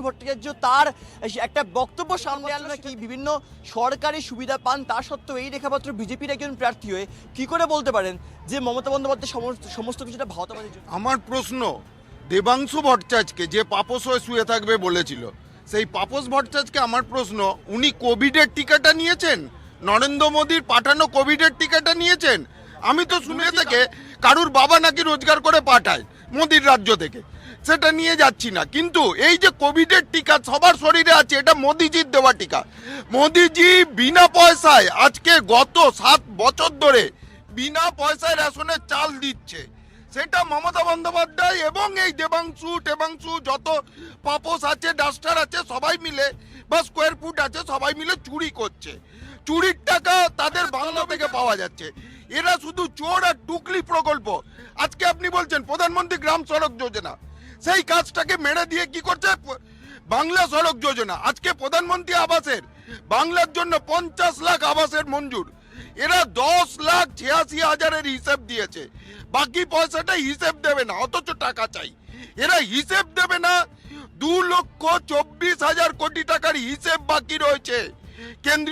ভট্টাচার্য তার একটা বক্তব্য সামনে আনলো নাকি বিভিন্ন সরকারি সুবিধা পান, তা সত্ত্বেও এই রেখাপাত্র বিজেপির একজন প্রার্থী হয়ে কি করে বলতে পারেন যে মমতা বন্দ্যোপাধ্যায় সমস্ত কিছুটা ভাওতাবাজির জন্য? আমার প্রশ্ন, দেবাংশু ভট্টাচার্যকে যে পাপোস হয়ে শুয়ে থাকবে বলেছিল, সেই পাপোস ভট্টাচার্যকে আমার প্রশ্ন, উনি কোভিডের টিকাটা নিয়েছেন? নরেন্দ্র মোদীর পাঠানো কোভিডের টিকাটা নিয়েছেন? আমি তো শুনে থেকে কারুর বাবা নাকি রোজগার করে পাঠায় মোদীর রাজ্য থেকে, সেটা নিয়ে যাচ্ছি না, কিন্তু এই যে কোভিডের টিকা সবার শরীরে আছে, এটা মোদিজির দেওয়া টিকা। মোদিজি বিনা পয়সায় আজকে গত 7 বছর ধরে বিনা পয়সায় রেশনের চাল দিচ্ছে, সেটা মমতা বন্দ্যোপাধ্যায় এবং এই দেবাংশু যত পাপোস আছে, ডাস্টার আছে, সবাই মিলে বা স্কোয়ার ফুট আছে, সবাই মিলে চুরি করছে। চুরির টাকা তাদের বাংলা থেকে পাওয়া যাচ্ছে। এরা শুধু চোর আর টুকলি প্রকল্প। আজকে আপনি বলছেন প্রধানমন্ত্রী গ্রাম সড়ক যোজনা, সেই কাজটাকে মেরে দিয়ে কি করছে বাংলা সড়ক যোজনা। আজকে প্রধানমন্ত্রী আবাসের বাংলার জন্য 50 লাখ আবাসের মঞ্জুর, এরা 10,86,000 হিসেব দিয়েছে, বাকি পয়সাটা হিসেব দেবে না, অথচ টাকা চাই। এরা হিসেব দেবে না, 2,24,000 কোটি টাকার হিসেব বাকি রয়েছে কেন্দ্রীয়